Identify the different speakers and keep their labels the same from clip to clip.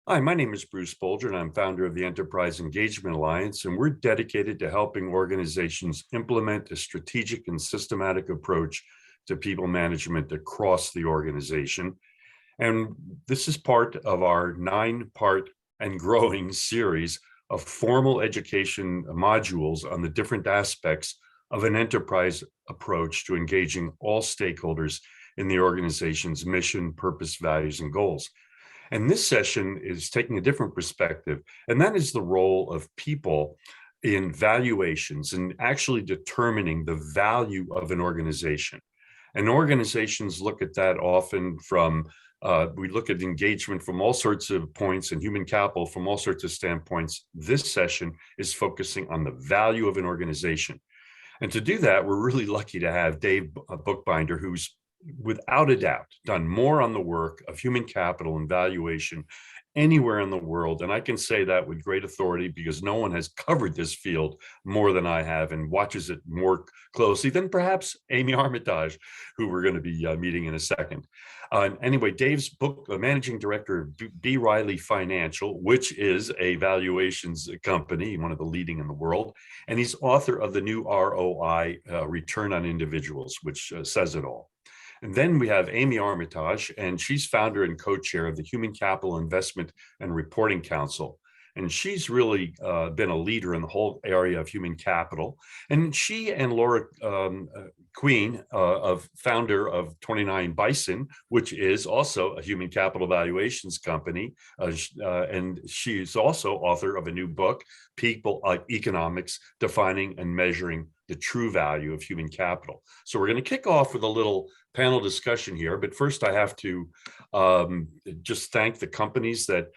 Speaker 1: Hi, my name is Bruce Bolger, and I'm founder of the Enterprise Engagement Alliance, and we're dedicated to helping organizations implement a strategic and systematic approach to people management across the organization. And this is part of our 9-part and growing series of formal education modules on the different aspects of an enterprise approach to engaging all stakeholders in the organization's mission, purpose, values, and goals. And this session is taking a different perspective, and that is the role of people in valuations and actually determining the value of an organization. And organizations look at that often from, we look at engagement from all sorts of points and human capital from all sorts of standpoints. This session is focusing on the value of an organization. And to do that, we're really lucky to have Dave Bookbinder, who's without a doubt done more on the work of human capital and valuation anywhere in the world. And I can say that with great authority because no one has covered this field more than I have and watches it more closely than perhaps Amy Armitage, who we're going to be meeting in a second. Anyway, Dave's book, managing director of B. Riley Financial, which is a valuations company, one of the leading in the world. And he's author of the new ROI, Return on Individuals, which says it all. And then we have Amy Armitage, and she's founder and co-chair of the Human Capital Investment and Reporting Council. And she's really been a leader in the whole area of human capital. And she and Laura Queen, founder of 29 Bison, which is also a human capital valuations company. And she's also author of a new book, People Economics, Defining and Measuring the True Value of Human Capital. So we're going to kick off with a little panel discussion here. But first, I have to just thank the companies that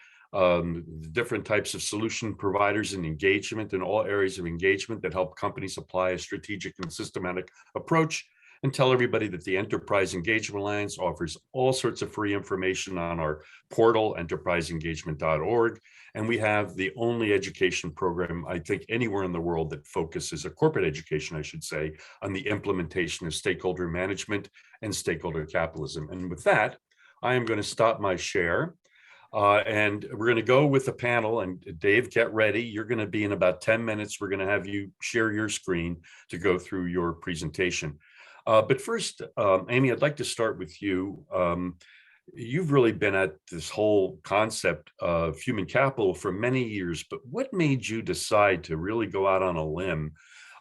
Speaker 1: different types of solution providers and engagement in all areas of engagement that help companies apply a strategic and systematic approach, and tell everybody that the Enterprise Engagement Alliance offers all sorts of free information on our portal, enterpriseengagement.org. And we have the only education program, I think, anywhere in the world that focuses, a corporate education, I should say, on the implementation of stakeholder management and stakeholder capitalism. And with that, I am going to stop my share. And we're going to go with the panel. And Dave, get ready. You're going to be in about 10 minutes. We're going to have you share your screen to go through your presentation. But first, Amy, I'd like to start with you. You've really been at this whole concept of human capital for many years, but what made you decide to really go out on a limb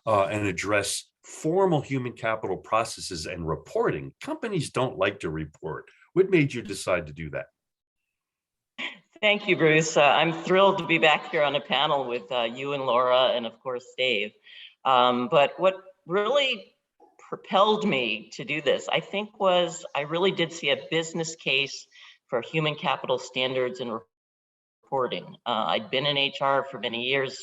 Speaker 1: and address formal human capital processes and reporting? Companies don't like to report. What made you decide to do that?
Speaker 2: Thank you, Bruce. I'm thrilled to be back here on a panel with you and Laura and, of course, Dave. But what really propelled me to do this, I think, was I really did see a business case for human capital standards and reporting. I'd been in HR for many years,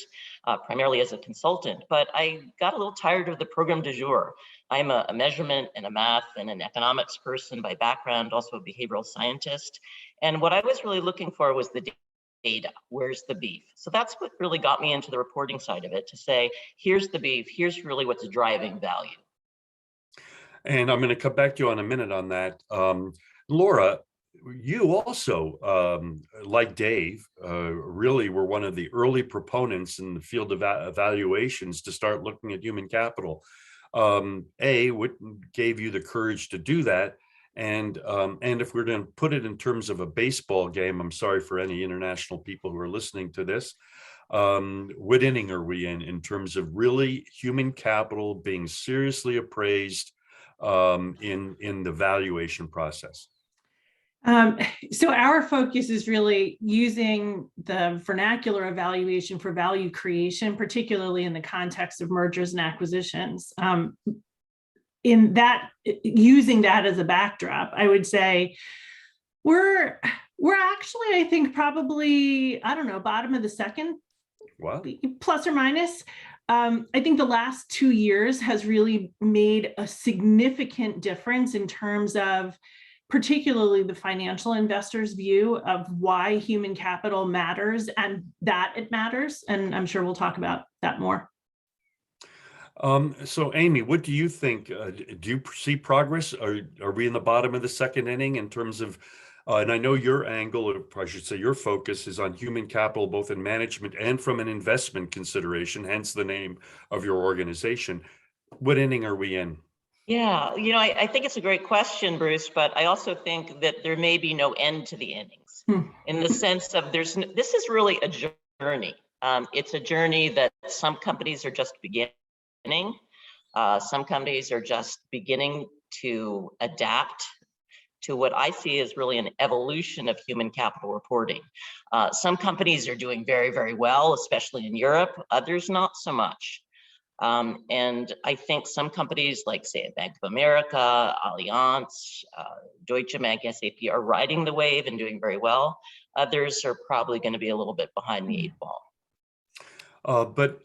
Speaker 2: primarily as a consultant, but I got a little tired of the program du jour. I'm a measurement and a math and an economics person by background, also a behavioral scientist. And what I was really looking for was the data. Where's the beef? So that's what really got me into the reporting side of it, to say, here's the beef, here's really what's driving value.
Speaker 1: And I'm going to come back to you in a minute on that. Laura, you also, like Dave, really were one of the early proponents in the field of evaluations to start looking at human capital. What gave you the courage to do that? And if we're going to put it in terms of a baseball game, I'm sorry for any international people who are listening to this, what inning are we in terms of really human capital being seriously appraised in the valuation process?
Speaker 3: So our focus is really using the vernacular evaluation for value creation, particularly in the context of mergers and acquisitions. In that, using that as a backdrop, I would say we're actually, I think, probably, I don't know, bottom of the second, wow, plus or minus. I think the last 2 years has really made a significant difference in terms of particularly the financial investors' view of why human capital matters and that it matters. And I'm sure we'll talk about that more.
Speaker 1: So Amy, what do you think? Do you see progress? Are we in the bottom of the second inning in terms of And I know your angle, or I should say your focus, is on human capital, both in management and from an investment consideration, hence the name of your organization. What inning are we in?
Speaker 2: Yeah, I think it's a great question, Bruce, but I also think that there may be no end to the innings in the sense of this is really a journey. It's a journey that some companies are just beginning. Some companies are just beginning to adapt to what I see as really an evolution of human capital reporting. Some companies are doing very, very well, especially in Europe, others not so much. And I think some companies like, say, Bank of America, Allianz, Deutsche Bank, SAP are riding the wave and doing very well. Others are probably going to be a little bit behind the 8 ball.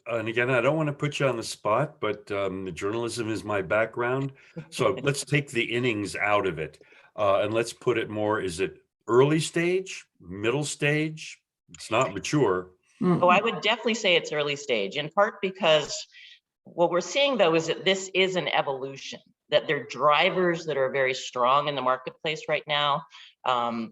Speaker 1: And again, I don't want to put you on the spot, but the journalism is my background. So let's take the innings out of it, and let's put it more, is it early stage, middle stage? It's not mature.
Speaker 2: Oh, I would definitely say it's early stage, in part because what we're seeing, though, is that this is an evolution, that there are drivers that are very strong in the marketplace right now.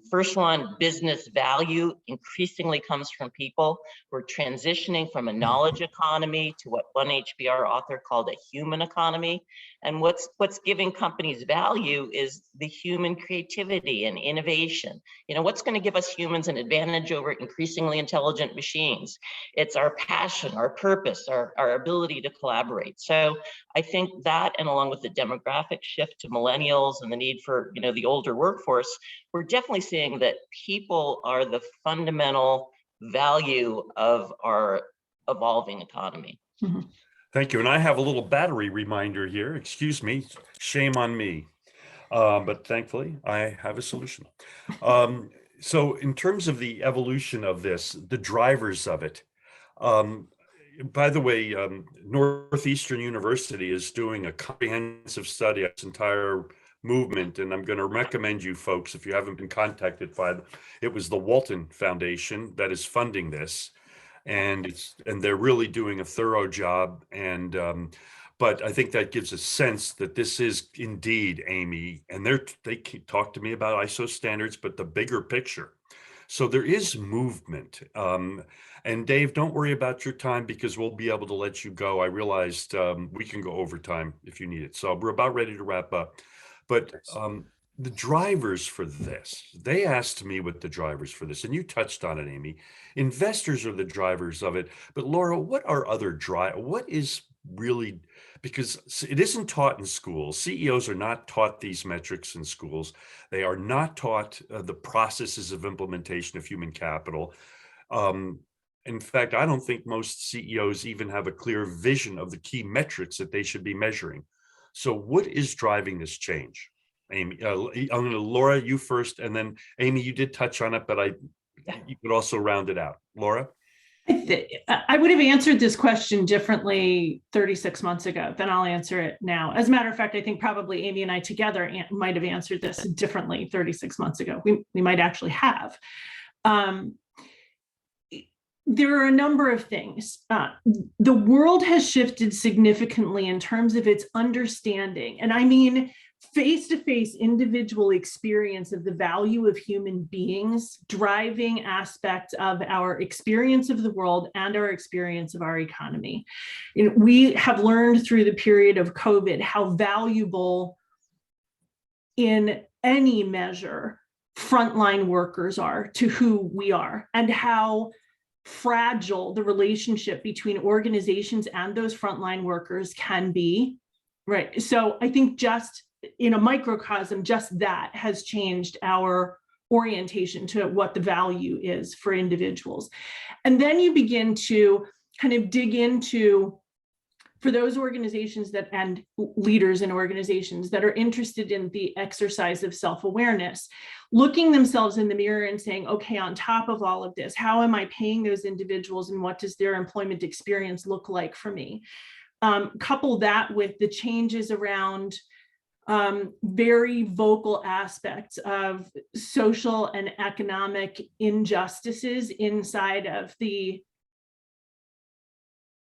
Speaker 2: First one, business value increasingly comes from people. We're transitioning from a knowledge economy to what one HBR author called a human economy. And what's giving companies value is the human creativity and innovation. What's going to give us humans an advantage over increasingly intelligent machines? It's our passion, our purpose, our ability to collaborate. So I think that, and along with the demographic shift to millennials and the need for the older workforce, we're definitely seeing that people are the fundamental value of our evolving economy.
Speaker 1: Thank you. And I have a little battery reminder here. Excuse me. Shame on me. But thankfully, I have a solution. So in terms of the evolution of this, the drivers of it, by the way, Northeastern University is doing a comprehensive study of this entire movement, and I'm going to recommend you folks, if you haven't been contacted by them, it was the Walton Foundation that is funding this, and they're really doing a thorough job. And but I think that gives a sense that this is indeed, Amy, and they talk to me about ISO standards, but the bigger picture. So there is movement. And Dave, don't worry about your time, because we'll be able to let you go. I realized we can go overtime if you need it. So we're about ready to wrap up. But the drivers for this, they asked me what the drivers for this, and you touched on it, Amy. Investors are the drivers of it. But Laura, what are other what is really, because it isn't taught in schools. CEOs are not taught these metrics in schools. They are not taught the processes of implementation of human capital. In fact, I don't think most CEOs even have a clear vision of the key metrics that they should be measuring. So what is driving this change? Amy, I'm going to, Laura, you first, and then Amy, you did touch on it, but you could also round it out. Laura?
Speaker 3: I would have answered this question differently 36 months ago than I'll answer it now. As a matter of fact, I think probably Amy and I together might have answered this differently 36 months ago. We might actually have. There are a number of things. The world has shifted significantly in terms of its understanding, and I mean face-to-face individual experience of the value of human beings, driving aspects of our experience of the world and our experience of our economy. We have learned through the period of COVID how valuable, in any measure, frontline workers are to who we are, and how fragile the relationship between organizations and those frontline workers can be, right? So I think just in a microcosm, just that has changed our orientation to what the value is for individuals. And then you begin to kind of dig into, for those organizations that, and leaders in organizations that are interested in the exercise of self-awareness, looking themselves in the mirror and saying, okay, on top of all of this, how am I paying those individuals, and what does their employment experience look like for me? Couple that with the changes around very vocal aspects of social and economic injustices inside of the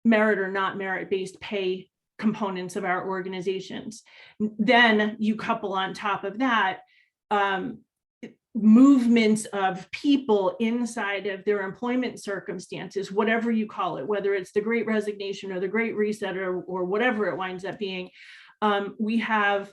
Speaker 3: merit or not merit-based pay components of our organizations. Then you couple on top of that movements of people inside of their employment circumstances, whatever you call it, whether it's the Great Resignation or the Great Reset or whatever it winds up being. We have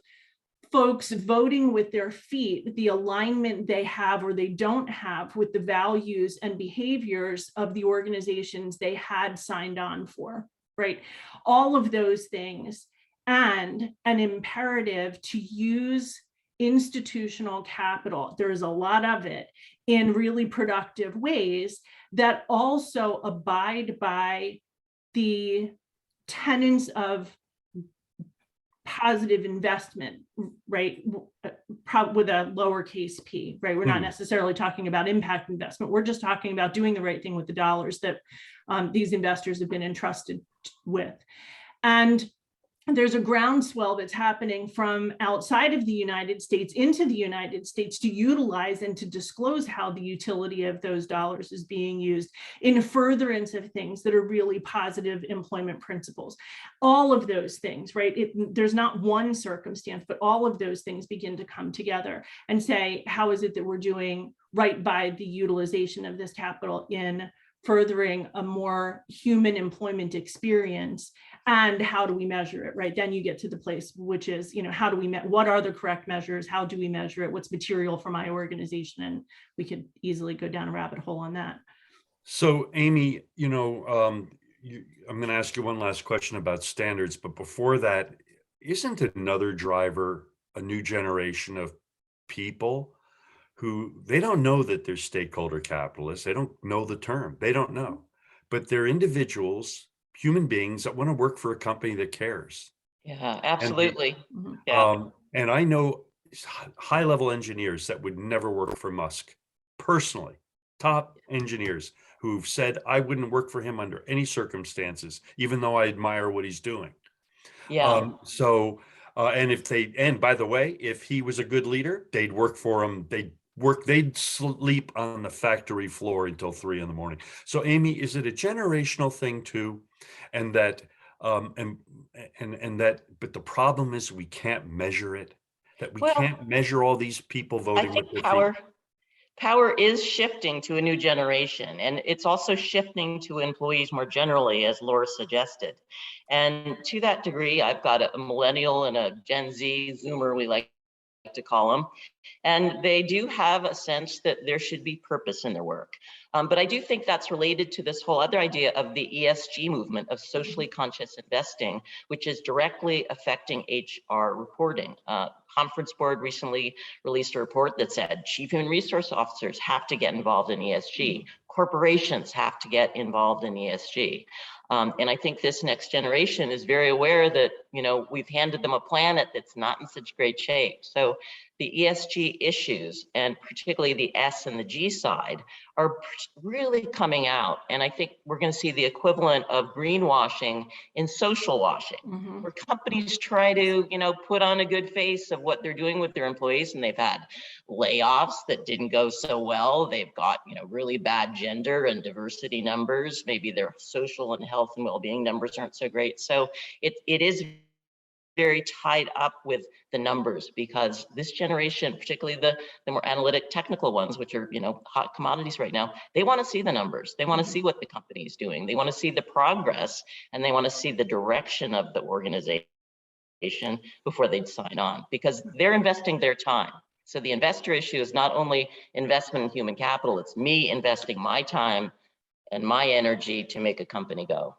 Speaker 3: folks voting with their feet, the alignment they have or they don't have with the values and behaviors of the organizations they had signed on for, right? All of those things, and an imperative to use institutional capital, there's a lot of it, in really productive ways that also abide by the tenets of positive investment, right? With a lowercase p, right? We're not necessarily talking about impact investment. We're just talking about doing the right thing with the dollars that these investors have been entrusted with. And there's a groundswell that's happening from outside of the United States into the United States to utilize and to disclose how the utility of those dollars is being used in furtherance of things that are really positive employment principles. All of those things, right? There's not one circumstance, but all of those things begin to come together and say, how is it that we're doing right by the utilization of this capital in furthering a more human employment experience, and how do we measure it, right? Then you get to the place which is, how do we, what are the correct measures? How do we measure it? What's material for my organization? And we could easily go down a rabbit hole on that.
Speaker 1: So Amy, I'm going to ask you one last question about standards, but before that, isn't another driver a new generation of people who they don't know that they're stakeholder capitalists. They don't know the term. They don't know, but they're individuals, human beings that want to work for a company that cares.
Speaker 2: Yeah, absolutely.
Speaker 1: And I know high-level engineers that would never work for Musk personally, top engineers who've said, I wouldn't work for him under any circumstances, even though I admire what he's doing.
Speaker 2: Yeah.
Speaker 1: And by the way, if he was a good leader, they'd work for him. They'd sleep on the factory floor until 3 a.m. So Amy, is it a generational thing too? And that, but the problem is we can't measure it, that we can't measure all these people voting with their feet.
Speaker 2: Power is shifting to a new generation, and it's also shifting to employees more generally, as Laura suggested. And to that degree, I've got a millennial and a Gen Z, Zoomer, we like to call them, and they do have a sense that there should be purpose in their work. But I do think that's related to this whole other idea of the ESG movement of socially conscious investing, which is directly affecting HR reporting. Conference Board recently released a report that said chief human resource officers have to get involved in ESG. Corporations have to get involved in ESG. And I think this next generation is very aware that, we've handed them a planet that's not in such great shape. So the ESG issues, and particularly the S and the G side, are really coming out. And I think we're going to see the equivalent of greenwashing in social washing, where companies try to, put on a good face of what they're doing with their employees. And they've had layoffs that didn't go so well. They've got, really bad gender and diversity numbers. Maybe their social and health and well-being numbers aren't so great. So it is very tied up with the numbers, because this generation, particularly the more analytic technical ones, which are hot commodities right now, they want to see the numbers. They want to see what the company is doing. They want to see the progress, and they want to see the direction of the organization before they'd sign on, because they're investing their time. So the investor issue is not only investment in human capital, it's me investing my time and my energy to make a company go.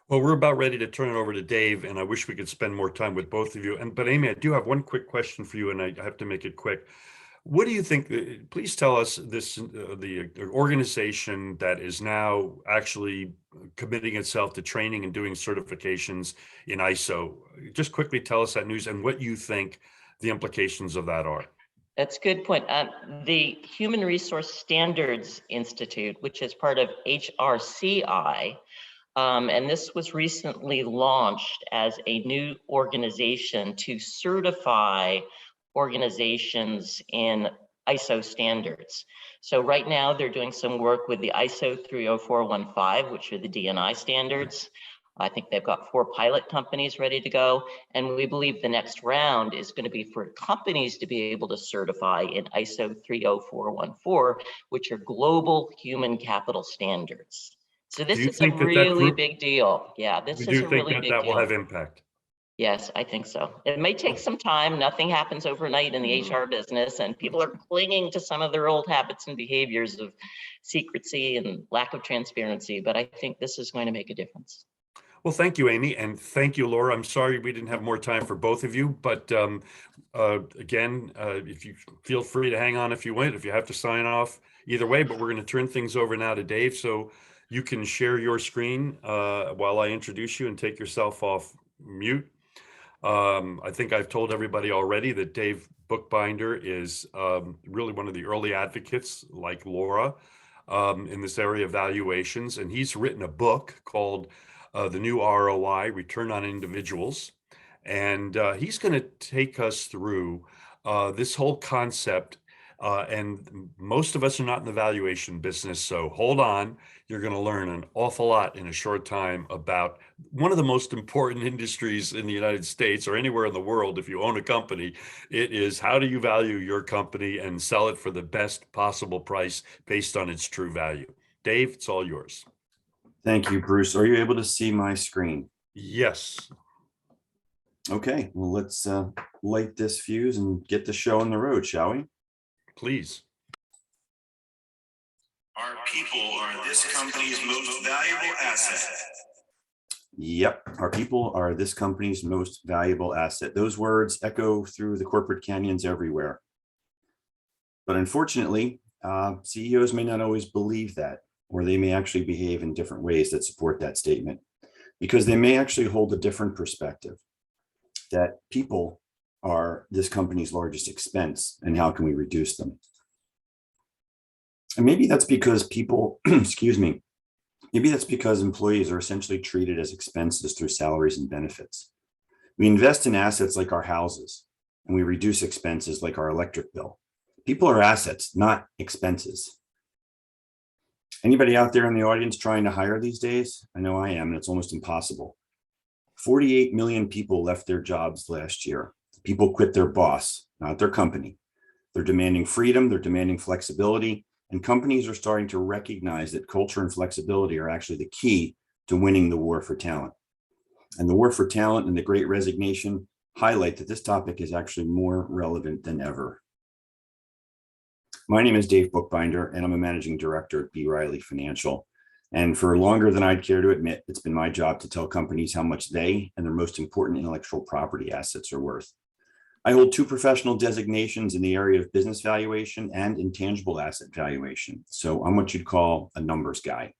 Speaker 1: Well, we're about ready to turn it over to Dave, and I wish we could spend more time with both of you. But Amy, I do have one quick question for you, and I have to make it quick. What do you think? Please tell us this: the organization that is now actually committing itself to training and doing certifications in ISO. Just quickly tell us that news and what you think the implications of that are.
Speaker 2: That's a good point. The Human Resource Standards Institute, which is part of HRCI. And this was recently launched as a new organization to certify organizations in ISO standards. So right now they're doing some work with the ISO 30415, which are the D&I standards. I think they've got 4 pilot companies ready to go. And we believe the next round is going to be for companies to be able to certify in ISO 30414, which are global human capital standards. So
Speaker 1: Do
Speaker 2: this
Speaker 1: you
Speaker 2: is a
Speaker 1: think that
Speaker 2: really big deal. Yeah,
Speaker 1: you
Speaker 2: this is
Speaker 1: do
Speaker 2: a
Speaker 1: think
Speaker 2: really
Speaker 1: that
Speaker 2: big
Speaker 1: that will
Speaker 2: deal.
Speaker 1: have impact?
Speaker 2: Yes, I think so. It may take some time. Nothing happens overnight in the HR business, and people are clinging to some of their old habits and behaviors of secrecy and lack of transparency. But I think this is going to make a difference.
Speaker 1: Well, thank you, Amy, and thank you, Laura. I'm sorry we didn't have more time for both of you, but again, if you feel free to hang on if you want, if you have to sign off, either way. But we're going to turn things over now to Dave, so you can share your screen while I introduce you and take yourself off mute. I think I've told everybody already that Dave Bookbinder is really one of the early advocates, like Laura, in this area of valuations, and he's written a book called The New ROI, Return on Individuals. And he's going to take us through this whole concept. And most of us are not in the valuation business, so hold on. You're going to learn an awful lot in a short time about one of the most important industries in the United States or anywhere in the world. If you own a company, it is how do you value your company and sell it for the best possible price based on its true value. Dave, it's all yours.
Speaker 4: Thank you, Bruce. Are you able to see my screen?
Speaker 1: Yes.
Speaker 4: Okay, well, let's light this fuse and get the show on the road, shall we?
Speaker 1: Please.
Speaker 5: Our people are this company's most valuable asset.
Speaker 4: Yep, our people are this company's most valuable asset. Those words echo through the corporate canyons everywhere. But unfortunately, CEOs may not always believe that, or they may actually behave in different ways that support that statement, because they may actually hold a different perspective, that people are this company's largest expense, and how can we reduce them? And maybe that's because people, excuse me, maybe that's because employees are essentially treated as expenses through salaries and benefits. We invest in assets like our houses, and we reduce expenses like our electric bill. People are assets, not expenses. Anybody out there in the audience trying to hire these days? I know I am, and it's almost impossible. 48 million people left their jobs last year. People quit their boss, not their company. They're demanding freedom, they're demanding flexibility, and companies are starting to recognize that culture and flexibility are actually the key to winning the war for talent. And the war for talent and the Great Resignation highlight that this topic is actually more relevant than ever. My name is Dave Bookbinder, and I'm a managing director at B. Riley Financial. And for longer than I'd care to admit, it's been my job to tell companies how much they and their most important intellectual property assets are worth. I hold 2 professional designations in the area of business valuation and intangible asset valuation. So I'm what you'd call a numbers guy.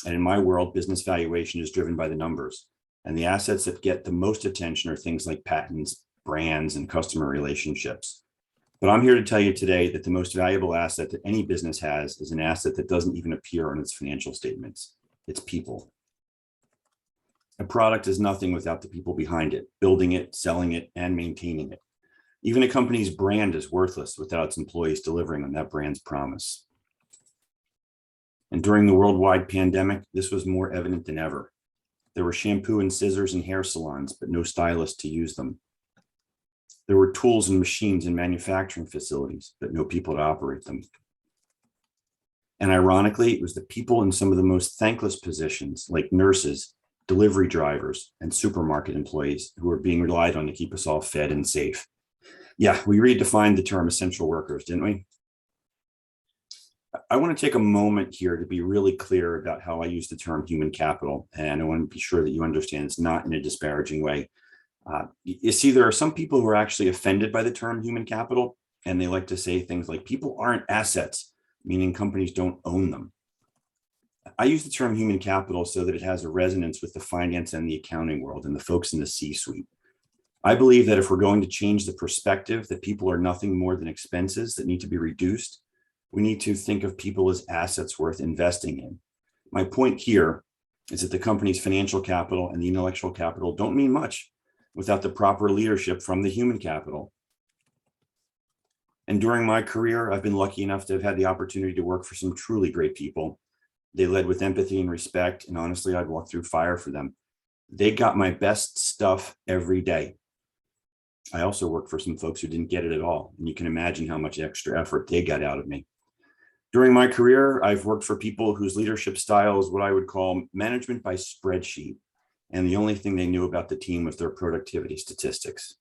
Speaker 4: And in my world, business valuation is driven by the numbers. And the assets that get the most attention are things like patents, brands, and customer relationships. But I'm here to tell you today that the most valuable asset that any business has is an asset that doesn't even appear on its financial statements. It's people. A product is nothing without the people behind it, building it, selling it, and maintaining it. Even a company's brand is worthless without its employees delivering on that brand's promise. And during the worldwide pandemic, this was more evident than ever. There were shampoo and scissors in hair salons, but no stylist to use them. There were tools and machines in manufacturing facilities, but no people to operate them. And ironically, it was the people in some of the most thankless positions, like nurses, delivery drivers, and supermarket employees, who were being relied on to keep us all fed and safe. Yeah, we redefined the term essential workers, didn't we? I want to take a moment here to be really clear about how I use the term human capital, and I want to be sure that you understand it's not in a disparaging way. You see, there are some people who are actually offended by the term human capital, and they like to say things like people aren't assets, meaning companies don't own them. I use the term human capital so that it has a resonance with the finance and the accounting world and the folks in the C-suite. I believe that if we're going to change the perspective that people are nothing more than expenses that need to be reduced, we need to think of people as assets worth investing in. My point here is that the company's financial capital and the intellectual capital don't mean much without the proper leadership from the human capital. And during my career, I've been lucky enough to have had the opportunity to work for some truly great people. They led with empathy and respect, and honestly, I'd walk through fire for them. They got my best stuff every day. I also worked for some folks who didn't get it at all, and you can imagine how much extra effort they got out of me. During my career, I've worked for people whose leadership style is what I would call management by spreadsheet, and the only thing they knew about the team was their productivity statistics.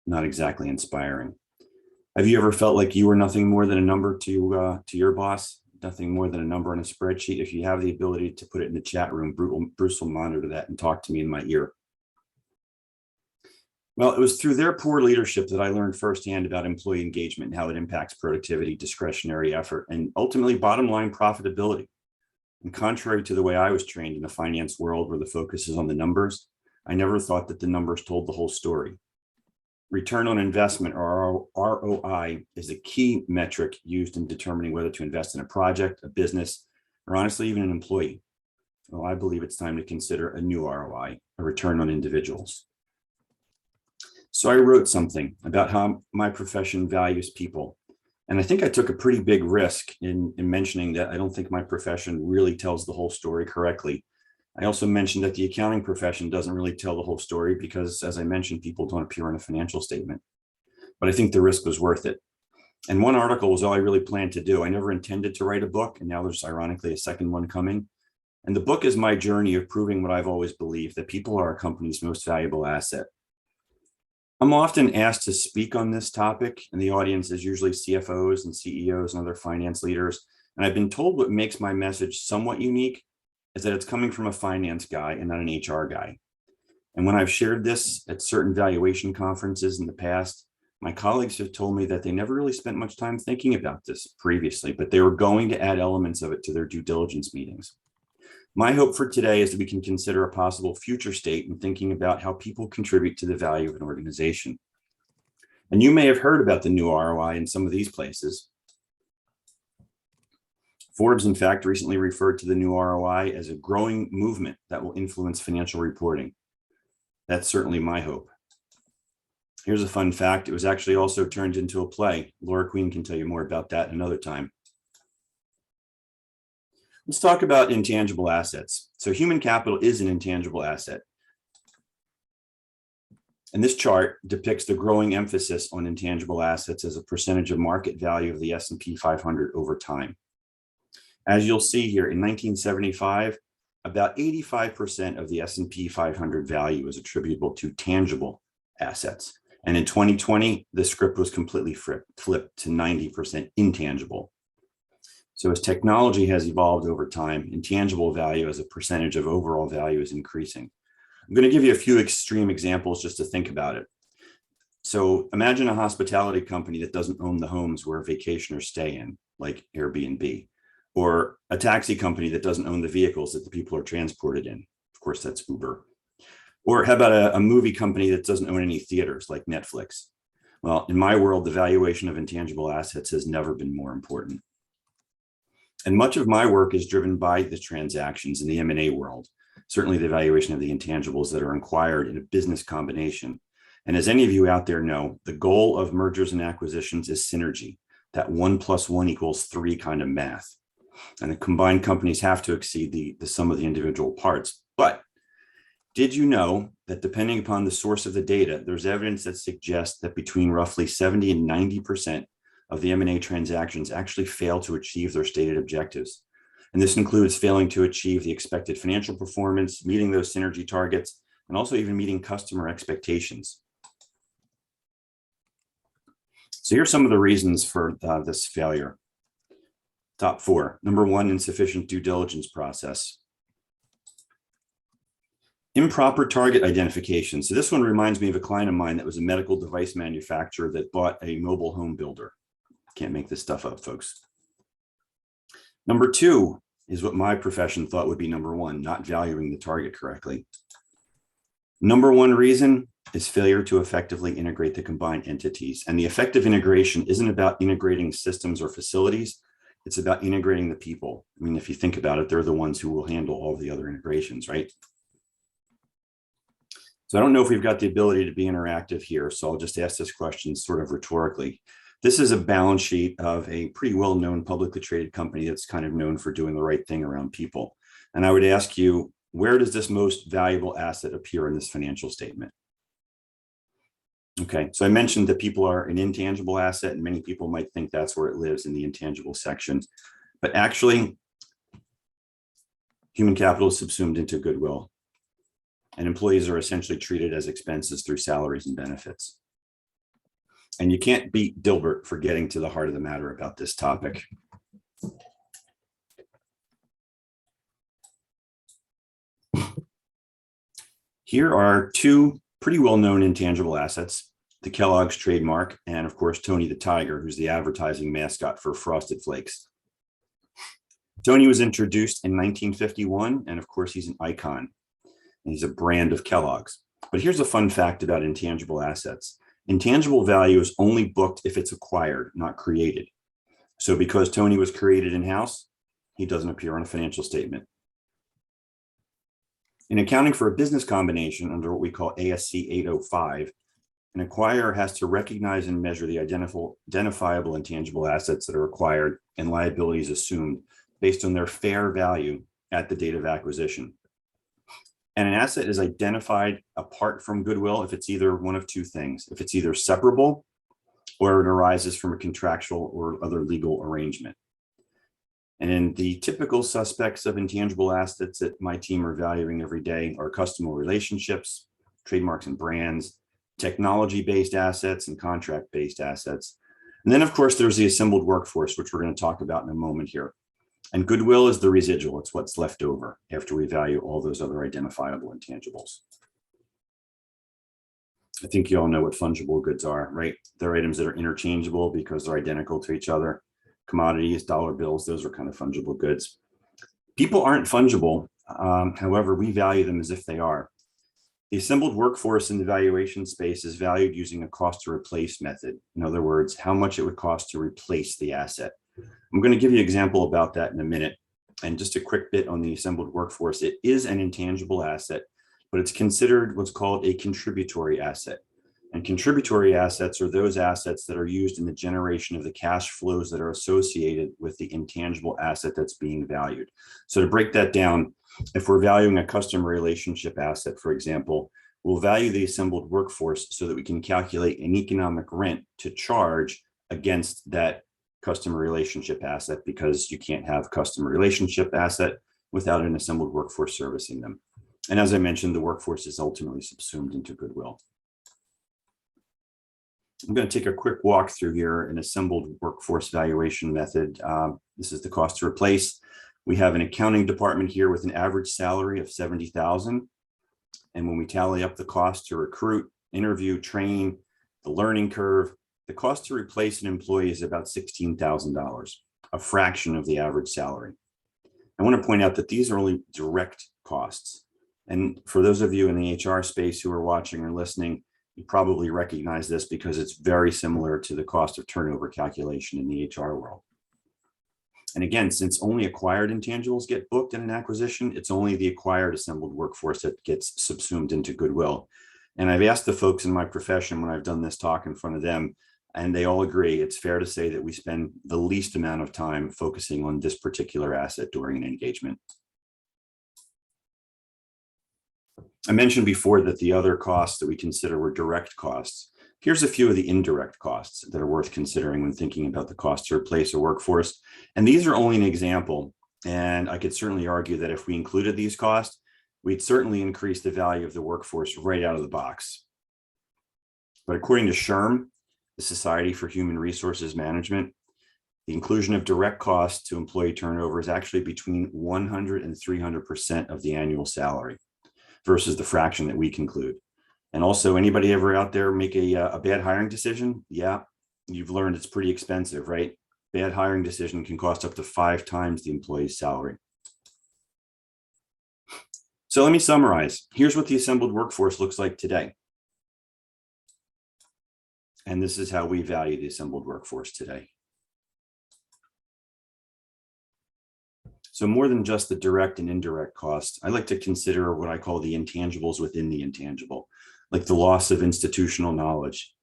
Speaker 4: Not exactly inspiring. Have you ever felt like you were nothing more than a number to your boss? Nothing more than a number on a spreadsheet? If you have the ability to put it in the chat room, Bruce will monitor that and talk to me in my ear. Well, it was through their poor leadership that I learned firsthand about employee engagement and how it impacts productivity, discretionary effort, and ultimately bottom line profitability. And contrary to the way I was trained in the finance world where the focus is on the numbers, I never thought that the numbers told the whole story. Return on investment, or ROI, is a key metric used in determining whether to invest in a project, a business, or honestly, even an employee. Well, I believe it's time to consider a new ROI, a return on individuals. So I wrote something about how my profession values people. And I think I took a pretty big risk in mentioning that I don't think my profession really tells the whole story correctly. I also mentioned that the accounting profession doesn't really tell the whole story because, as I mentioned, people don't appear on a financial statement. But I think the risk was worth it. And one article was all I really planned to do. I never intended to write a book, and now there's ironically a second one coming. And the book is my journey of proving what I've always believed, that people are a company's most valuable asset. I'm often asked to speak on this topic, and the audience is usually CFOs and CEOs and other finance leaders. And I've been told what makes my message somewhat unique is that it's coming from a finance guy and not an HR guy. And when I've shared this at certain valuation conferences in the past, my colleagues have told me that they never really spent much time thinking about this previously, but they were going to add elements of it to their due diligence meetings. My hope for today is that we can consider a possible future state in thinking about how people contribute to the value of an organization. And you may have heard about the new ROI in some of these places. Forbes, in fact, recently referred to the new ROI as a growing movement that will influence financial reporting. That's certainly my hope. Here's a fun fact. It was actually also turned into a play. Laura Queen can tell you more about that another time. Let's talk about intangible assets. So human capital is an intangible asset. And this chart depicts the growing emphasis on intangible assets as a percentage of market value of the S&P 500 over time. As you'll see here, in 1975, about 85% of the S&P 500 value is attributable to tangible assets. And in 2020, the script was completely flipped to 90% intangible. So as technology has evolved over time, intangible value as a percentage of overall value is increasing. I'm going to give you a few extreme examples just to think about it. So imagine a hospitality company that doesn't own the homes where vacationers stay in, like Airbnb, or a taxi company that doesn't own the vehicles that the people are transported in. Of course, that's Uber. Or how about a movie company that doesn't own any theaters, like Netflix? Well, in my world, the valuation of intangible assets has never been more important. And much of my work is driven by the transactions in the M&A world, certainly the valuation of the intangibles that are acquired in a business combination. And as any of you out there know, the goal of mergers and acquisitions is synergy, that 1 + 1 = 3 kind of math. And the combined companies have to exceed the sum of the individual parts. But did you know that depending upon the source of the data, there's evidence that suggests that between roughly 70 and 90% of the M&A transactions actually fail to achieve their stated objectives? And this includes failing to achieve the expected financial performance, meeting those synergy targets, and also even meeting customer expectations. So here's some of the reasons for this failure. Top 4. Number 1, insufficient due diligence process. Improper target identification. So this one reminds me of a client of mine that was a medical device manufacturer that bought a mobile home builder. Can't make this stuff up, folks. Number 2 is what my profession thought would be number 1, not valuing the target correctly. Number 1 reason is failure to effectively integrate the combined entities. And the effective integration isn't about integrating systems or facilities. It's about integrating the people. I mean, if you think about it, they're the ones who will handle all of the other integrations, right? So I don't know if we've got the ability to be interactive here, so I'll just ask this question sort of rhetorically. This is a balance sheet of a pretty well-known publicly traded company that's kind of known for doing the right thing around people. And I would ask you, where does this most valuable asset appear in this financial statement? Okay, so I mentioned that people are an intangible asset, and many people might think that's where it lives, in the intangible section. But actually, human capital is subsumed into goodwill, and employees are essentially treated as expenses through salaries and benefits. And you can't beat Dilbert for getting to the heart of the matter about this topic. Here are two pretty well-known intangible assets: the Kellogg's trademark, and of course, Tony the Tiger, who's the advertising mascot for Frosted Flakes. Tony was introduced in 1951, and of course, he's an icon. And he's a brand of Kellogg's. But here's a fun fact about intangible assets. Intangible value is only booked if it's acquired, not created. So because Tony was created in-house, he doesn't appear on a financial statement. In accounting for a business combination under what we call ASC 805, an acquirer has to recognize and measure the identifiable intangible assets that are acquired and liabilities assumed based on their fair value at the date of acquisition. And an asset is identified apart from goodwill if it's either one of two things: if it's either separable or it arises from a contractual or other legal arrangement. And in the typical suspects of intangible assets that my team are valuing every day are customer relationships, trademarks and brands, technology-based assets, and contract-based assets. And then, of course, there's the assembled workforce, which we're going to talk about in a moment here. And goodwill is the residual. It's what's left over after we value all those other identifiable intangibles. I think you all know what fungible goods are, right? They're items that are interchangeable because they're identical to each other. Commodities, dollar bills, those are kind of fungible goods. People aren't fungible. However, we value them as if they are. The assembled workforce in the valuation space is valued using a cost to replace method. In other words, how much it would cost to replace the asset. I'm going to give you an example about that in a minute. And just a quick bit on the assembled workforce. It is an intangible asset, but it's considered what's called a contributory asset. And contributory assets are those assets that are used in the generation of the cash flows that are associated with the intangible asset that's being valued. So to break that down, if we're valuing a customer relationship asset, for example, we'll value the assembled workforce so that we can calculate an economic rent to charge against that customer relationship asset, because you can't have customer relationship asset without an assembled workforce servicing them. And as I mentioned, the workforce is ultimately subsumed into goodwill. I'm going to take a quick walk through here an assembled workforce valuation method. This is the cost to replace. We have an accounting department here with an average salary of $70,000. And when we tally up the cost to recruit, interview, train, the learning curve, the cost to replace an employee is about $16,000, a fraction of the average salary. I want to point out that these are only direct costs. And for those of you in the HR space who are watching or listening, you probably recognize this because it's very similar to the cost of turnover calculation in the HR world. And again, since only acquired intangibles get booked in an acquisition, it's only the acquired assembled workforce that gets subsumed into goodwill. And I've asked the folks in my profession when I've done this talk in front of them, and they all agree it's fair to say that we spend the least amount of time focusing on this particular asset during an engagement. I mentioned before that the other costs that we consider were direct costs. Here's a few of the indirect costs that are worth considering when thinking about the cost to replace a workforce. And these are only an example. And I could certainly argue that if we included these costs, we'd certainly increase the value of the workforce right out of the box. But according to SHRM, the Society for Human Resources Management, the inclusion of direct costs to employee turnover is actually between 100 and 300% of the annual salary versus the fraction that we conclude. And also, anybody ever out there make a bad hiring decision? Yeah, you've learned it's pretty expensive, right? Bad hiring decision can cost up to 5 times the employee's salary. So let me summarize. Here's what the assembled workforce looks like today. And this is how we value the assembled workforce today. So more than just the direct and indirect costs, I like to consider what I call the intangibles within the intangible, like the loss of institutional knowledge,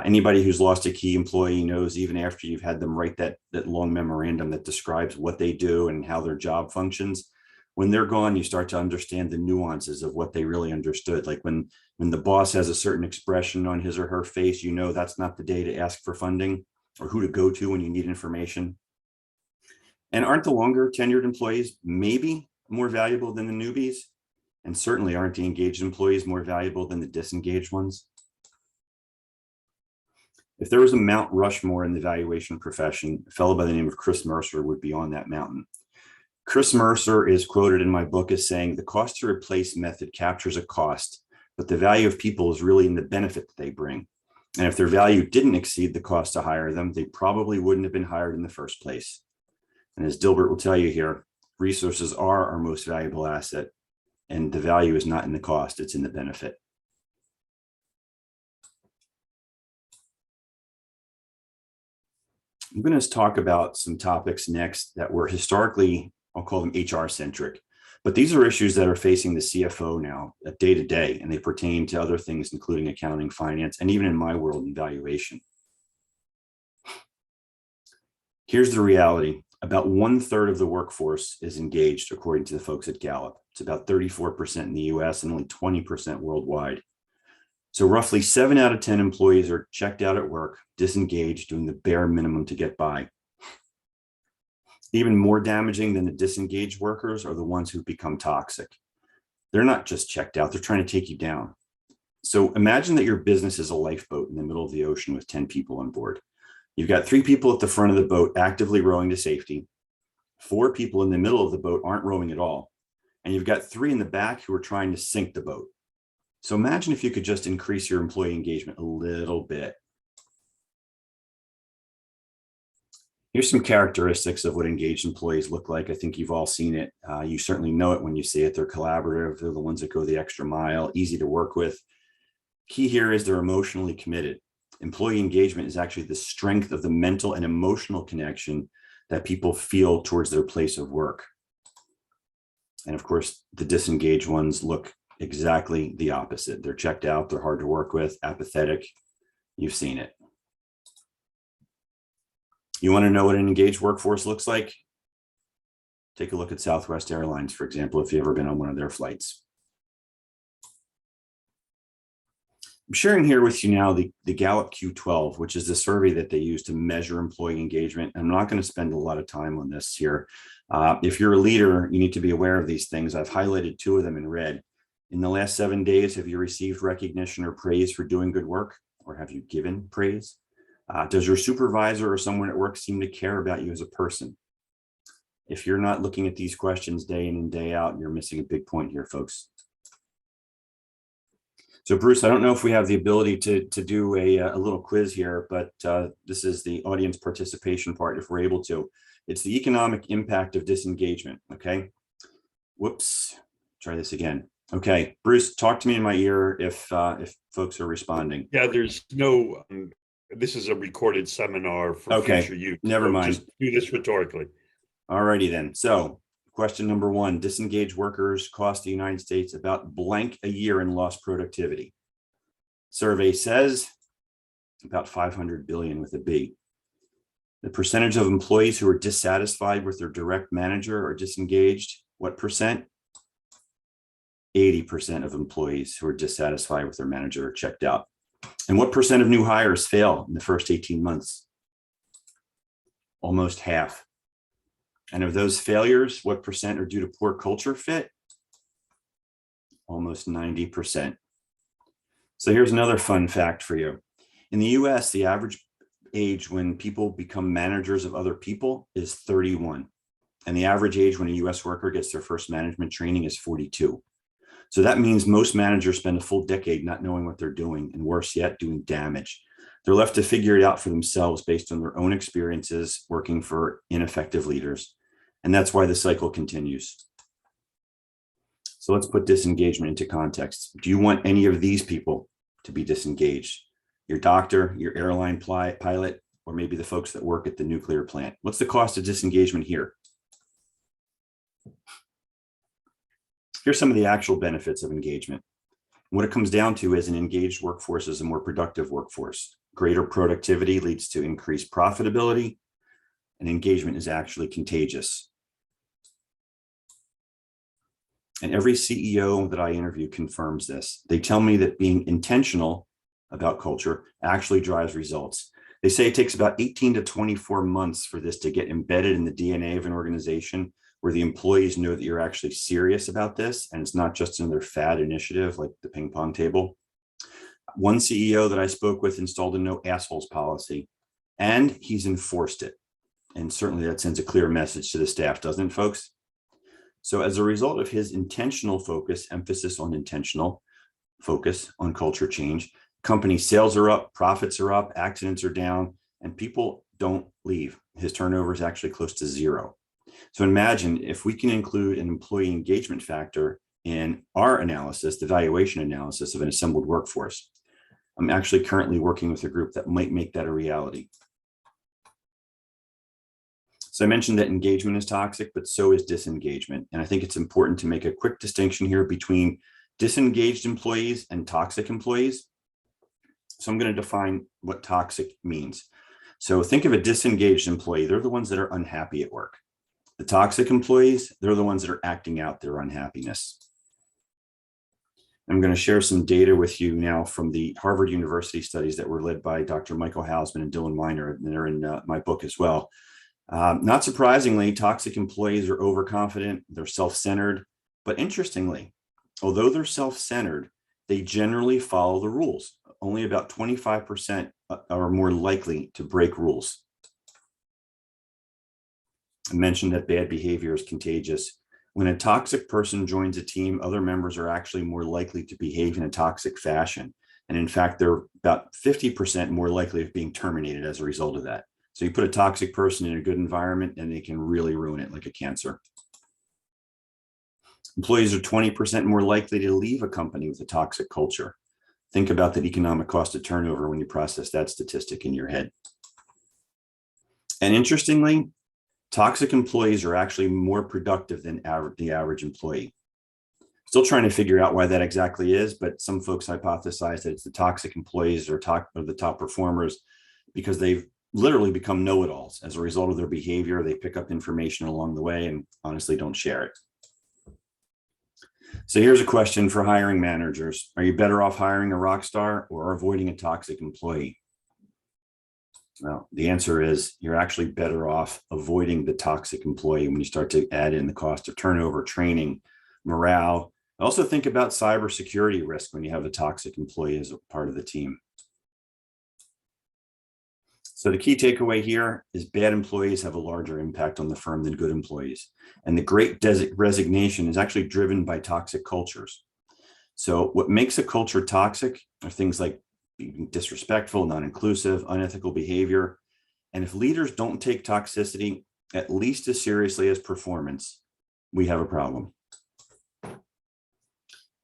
Speaker 4: Anybody who's lost a key employee knows even after you've had them write that long memorandum that describes what they do and how their job functions, when they're gone, you start to understand the nuances of what they really understood. Like when the boss has a certain expression on his or her face, you know that's not the day to ask for funding or who to go to when you need information. And aren't the longer tenured employees maybe more valuable than the newbies? And certainly aren't the engaged employees more valuable than the disengaged ones? If there was a Mount Rushmore in the valuation profession, a fellow by the name of Chris Mercer would be on that mountain. Chris Mercer is quoted in my book as saying, the cost to replace method captures a cost, but the value of people is really in the benefit that they bring. And if their value didn't exceed the cost to hire them, they probably wouldn't have been hired in the first place. And as Dilbert will tell you here, resources are our most valuable asset, and the value is not in the cost, it's in the benefit. I'm going to talk about some topics next that were historically, I'll call them HR centric, but these are issues that are facing the CFO now day to day, and they pertain to other things, including accounting, finance, and even in my world, in valuation. Here's the reality. About 1/3 of the workforce is engaged, according to the folks at Gallup. It's about 34% in the US and only 20% worldwide. So roughly 7 out of 10 employees are checked out at work, disengaged, doing the bare minimum to get by. Even more damaging than the disengaged workers are the ones who become toxic. They're not just checked out, they're trying to take you down. So imagine that your business is a lifeboat in the middle of the ocean with 10 people on board. You've got 3 people at the front of the boat actively rowing to safety. 4 people in the middle of the boat aren't rowing at all. And you've got 3 in the back who are trying to sink the boat. So imagine if you could just increase your employee engagement a little bit. Here's some characteristics of what engaged employees look like. I think you've all seen it. You certainly know it when you see it. They're collaborative. They're the ones that go the extra mile, easy to work with. Key here is they're emotionally committed. Employee engagement is actually the strength of the mental and emotional connection that people feel towards their place of work. And of course, the disengaged ones look exactly the opposite. They're checked out, they're hard to work with, apathetic. You've seen it. You want to know what an engaged workforce looks like? Take a look at Southwest Airlines, for example, if you've ever been on one of their flights. I'm sharing here with you now the Gallup Q12, which is the survey that they use to measure employee engagement. I'm not going to spend a lot of time on this here. If you're a leader, you need to be aware of these things. I've highlighted 2 of them in red. In the last 7 days, have you received recognition or praise for doing good work? Or have you given praise? Does your supervisor or someone at work seem to care about you as a person? If you're not looking at these questions day in and day out, you're missing a big point here, folks. So Bruce, I don't know if we have the ability to do a little quiz here, but this is the audience participation part if we're able to. It's the economic impact of disengagement, okay? Whoops, try this again. Okay, Bruce, talk to me in my ear if folks are responding.
Speaker 1: Yeah, there's no, this is a recorded seminar for future use.
Speaker 4: Never
Speaker 1: So
Speaker 4: mind.
Speaker 1: just do this rhetorically.
Speaker 4: All righty then. So question number 1, disengaged workers cost the United States about blank a year in lost productivity. Survey says about 500 billion with a B. The percentage of employees who are dissatisfied with their direct manager or disengaged, what percent? 80% of employees who are dissatisfied with their manager are checked out. And what percent of new hires fail in the first 18 months? Almost half. And of those failures, what percent are due to poor culture fit? Almost 90%. So here's another fun fact for you. In the US, the average age when people become managers of other people is 31. And the average age when a US worker gets their first management training is 42. So that means most managers spend a full decade not knowing what they're doing, and worse yet, doing damage. They're left to figure it out for themselves based on their own experiences working for ineffective leaders. And that's why the cycle continues. So let's put disengagement into context. Do you want any of these people to be disengaged? Your doctor, your airline pilot, or maybe the folks that work at the nuclear plant? What's the cost of disengagement here? Here's some of the actual benefits of engagement. What it comes down to is an engaged workforce is a more productive workforce. Greater productivity leads to increased profitability, and engagement is actually contagious. And every CEO that I interview confirms this. They tell me that being intentional about culture actually drives results. They say it takes about 18 to 24 months for this to get embedded in the DNA of an organization, where the employees know that you're actually serious about this and it's not just another fad initiative like the ping pong table. One CEO that I spoke with installed a no assholes policy, and he's enforced it. And certainly that sends a clear message to the staff, doesn't it, folks? So as a result of his intentional focus, emphasis on intentional focus on culture change, company sales are up, profits are up, accidents are down, and people don't leave. His turnover is actually close to zero. So imagine if we can include an employee engagement factor in our analysis, the valuation analysis of an assembled workforce. I'm actually currently working with a group that might make that a reality. So I mentioned that engagement is toxic, but so is disengagement. And I think it's important to make a quick distinction here between disengaged employees and toxic employees. So I'm going to define what toxic means. So think of a disengaged employee. They're the ones that are unhappy at work. The toxic employees, they're the ones that are acting out their unhappiness. I'm going to share some data with you now from the Harvard University studies that were led by Dr. Michael Hausman and Dylan Weiner, and they're in my book as well. Not surprisingly, toxic employees are overconfident, they're self-centered, but interestingly, although they're self-centered, they generally follow the rules. Only about 25% are more likely to break rules. I mentioned that bad behavior is contagious. When a toxic person joins a team, other members are actually more likely to behave in a toxic fashion. And in fact, they're about 50% more likely of being terminated as a result of that. So you put a toxic person in a good environment and they can really ruin it like a cancer. Employees are 20% more likely to leave a company with a toxic culture. Think about the economic cost of turnover when you process that statistic in your head. And interestingly, toxic employees are actually more productive than the average employee. Still trying to figure out why that exactly is, but some folks hypothesize that it's the toxic employees or the top performers because they've literally become know-it-alls. As a result of their behavior, they pick up information along the way and honestly don't share it. So here's a question for hiring managers. Are you better off hiring a rock star or avoiding a toxic employee? Well, the answer is you're actually better off avoiding the toxic employee when you start to add in the cost of turnover, training, morale. Also think about cybersecurity risk when you have a toxic employee as a part of the team. So the key takeaway here is bad employees have a larger impact on the firm than good employees. And the great resignation is actually driven by toxic cultures. So what makes a culture toxic are things like being disrespectful, non-inclusive, unethical behavior. And if leaders don't take toxicity at least as seriously as performance, we have a problem.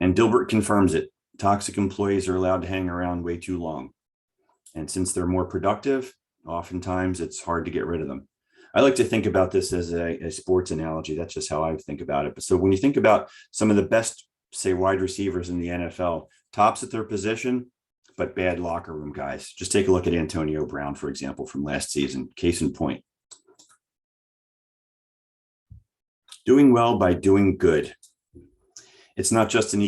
Speaker 4: And Dilbert confirms it. Toxic employees are allowed to hang around way too long. And since they're more productive, oftentimes it's hard to get rid of them. I like to think about this as a sports analogy. That's just how I think about it. But so when you think about some of the best, say, wide receivers in the NFL, tops at their position, but bad locker room guys. Just take a look at Antonio Brown, for example, from last season. Case in point. Doing well by doing good. It's not just an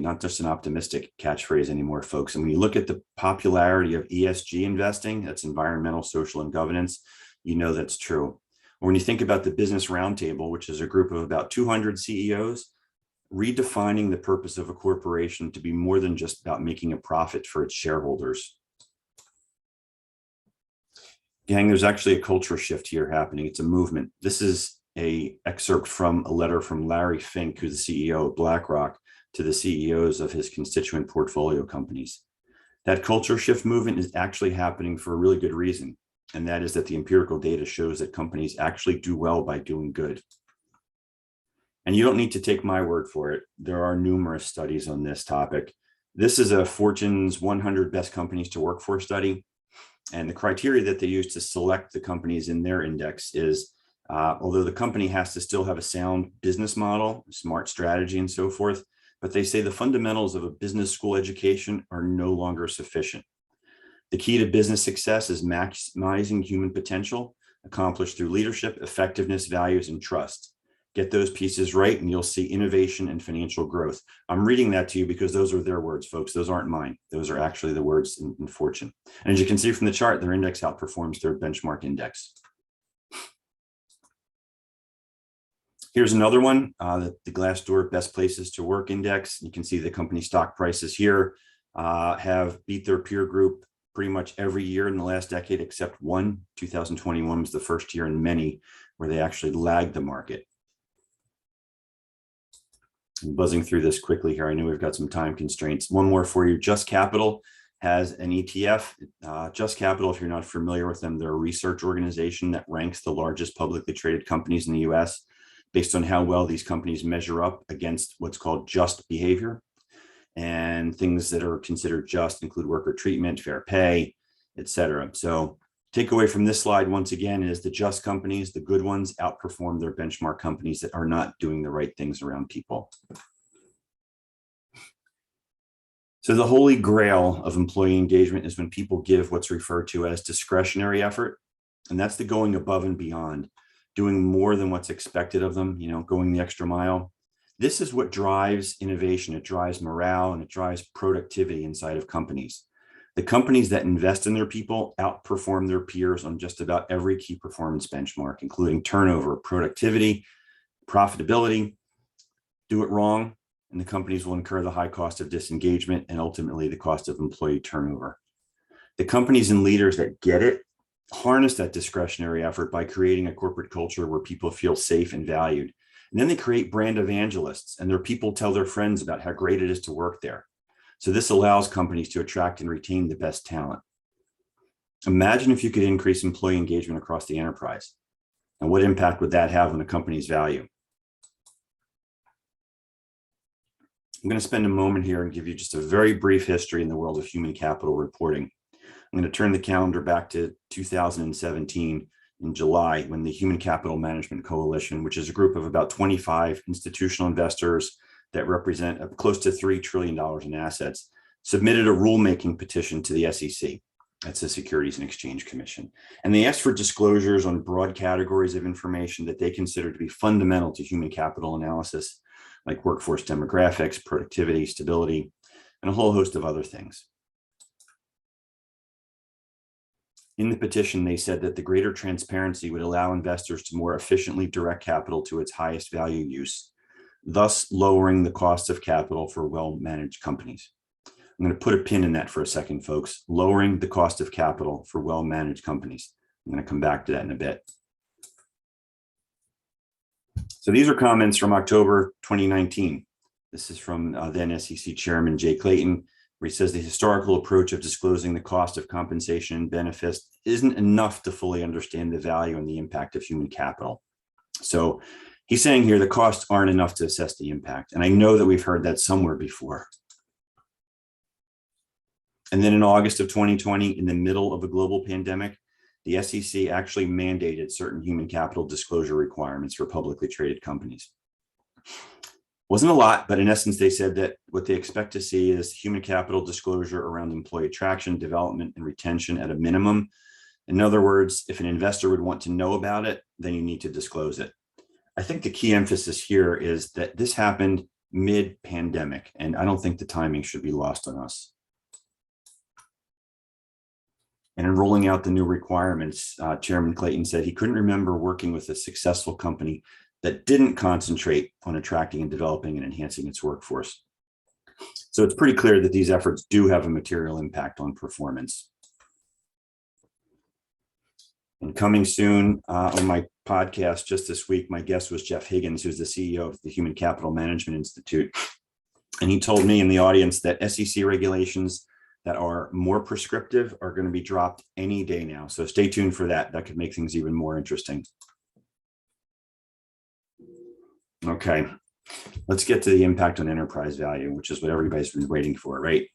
Speaker 4: not just an optimistic catchphrase anymore, folks. And when you look at the popularity of ESG investing, that's environmental, social, and governance, you know that's true. Or when you think about the Business Roundtable, which is a group of about 200 CEOs, redefining the purpose of a corporation to be more than just about making a profit for its shareholders. Gang, there's actually a culture shift here happening. It's a movement. This is an excerpt from a letter from Larry Fink, who's the CEO of BlackRock, to the CEOs of his constituent portfolio companies. That culture shift movement is actually happening for a really good reason. And that is that the empirical data shows that companies actually do well by doing good. And you don't need to take my word for it. There are numerous studies on this topic. This is a Fortune's 100 best companies to work for study. And the criteria that they use to select the companies in their index is, although the company has to still have a sound business model, smart strategy, and so forth, but they say the fundamentals of a business school education are no longer sufficient. The key to business success is maximizing human potential, accomplished through leadership, effectiveness, values, and trust. Get those pieces right, and you'll see innovation and financial growth. I'm reading that to you because those are their words, folks. Those aren't mine. Those are actually the words in Fortune. And as you can see from the chart, their index outperforms their benchmark index. Here's another one, the Glassdoor Best Places to Work Index. You can see the company stock prices here have beat their peer group pretty much every year in the last decade, except one. 2021 was the first year in many where they actually lagged the market. I'm buzzing through this quickly here. I know we've got some time constraints. One more for you. Just Capital has an ETF. Just Capital, if you're not familiar with them, they're a research organization that ranks the largest publicly traded companies in the US based on how well these companies measure up against what's called just behavior. And things that are considered just include worker treatment, fair pay, et cetera. So takeaway from this slide, once again, is the just companies, the good ones, outperform their benchmark companies that are not doing the right things around people. So the holy grail of employee engagement is when people give what's referred to as discretionary effort. And that's the going above and beyond, doing more than what's expected of them, going the extra mile. This is what drives innovation. It drives morale and it drives productivity inside of companies. The companies that invest in their people outperform their peers on just about every key performance benchmark, including turnover, productivity, profitability. Do it wrong, and the companies will incur the high cost of disengagement and ultimately the cost of employee turnover. The companies and leaders that get it harness that discretionary effort by creating a corporate culture where people feel safe and valued. And then they create brand evangelists, and their people tell their friends about how great it is to work there. So this allows companies to attract and retain the best talent. Imagine if you could increase employee engagement across the enterprise. And what impact would that have on a company's value? I'm going to spend a moment here and give you just a very brief history in the world of human capital reporting. I'm going to turn the calendar back to 2017 in July, when the Human Capital Management Coalition, which is a group of about 25 institutional investors that represent close to $3 trillion in assets, submitted a rulemaking petition to the SEC. That's the Securities and Exchange Commission. And they asked for disclosures on broad categories of information that they consider to be fundamental to human capital analysis, like workforce demographics, productivity, stability, and a whole host of other things. In the petition, they said that the greater transparency would allow investors to more efficiently direct capital to its highest value use, thus lowering the cost of capital for well-managed companies. I'm going to put a pin in that for a second, folks. Lowering the cost of capital for well-managed companies. I'm going to come back to that in a bit. So these are comments from October 2019. This is from then SEC Chairman Jay Clayton, where he says the historical approach of disclosing the cost of compensation and benefits isn't enough to fully understand the value and the impact of human capital. So he's saying here the costs aren't enough to assess the impact. And I know that we've heard that somewhere before. And then in August of 2020, in the middle of a global pandemic, the SEC actually mandated certain human capital disclosure requirements for publicly traded companies. Wasn't a lot, but in essence, they said that what they expect to see is human capital disclosure around employee attraction, development, and retention at a minimum. In other words, if an investor would want to know about it, then you need to disclose it. I think the key emphasis here is that this happened mid-pandemic, and I don't think the timing should be lost on us. And in rolling out the new requirements, Chairman Clayton said he couldn't remember working with a successful company that didn't concentrate on attracting and developing and enhancing its workforce. So it's pretty clear that these efforts do have a material impact on performance. And coming soon on my podcast just this week, my guest was Jeff Higgins, who's the CEO of the Human Capital Management Institute. And he told me in the audience that SEC regulations that are more prescriptive are going to be dropped any day now. So stay tuned for that. That could make things even more interesting. Okay, let's get to the impact on enterprise value, which is what everybody's been waiting for, right?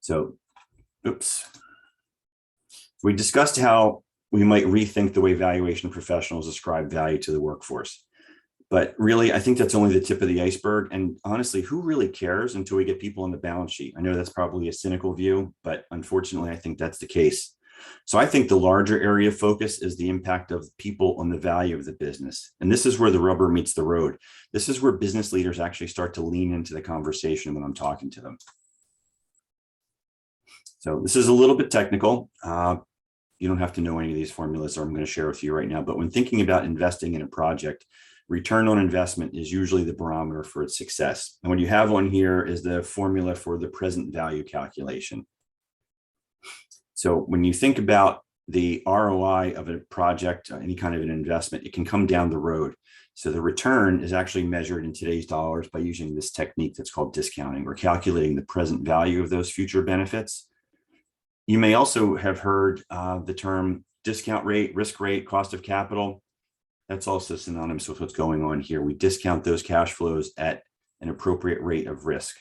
Speaker 4: So, we discussed how we might rethink the way valuation professionals ascribe value to the workforce. But really, I think that's only the tip of the iceberg. And honestly, who really cares until we get people on the balance sheet? I know that's probably a cynical view, but unfortunately, I think that's the case. So I think the larger area of focus is the impact of people on the value of the business. And this is where the rubber meets the road. This is where business leaders actually start to lean into the conversation when I'm talking to them. So this is a little bit technical. You don't have to know any of these formulas I'm going to share with you right now. But when thinking about investing in a project, return on investment is usually the barometer for its success. And what you have on here is the formula for the present value calculation. So when you think about the ROI of a project, any kind of an investment, it can come down the road. So the return is actually measured in today's dollars by using this technique that's called discounting, or calculating the present value of those future benefits. You may also have heard the term discount rate, risk rate, cost of capital. That's also synonymous with what's going on here. We discount those cash flows at an appropriate rate of risk.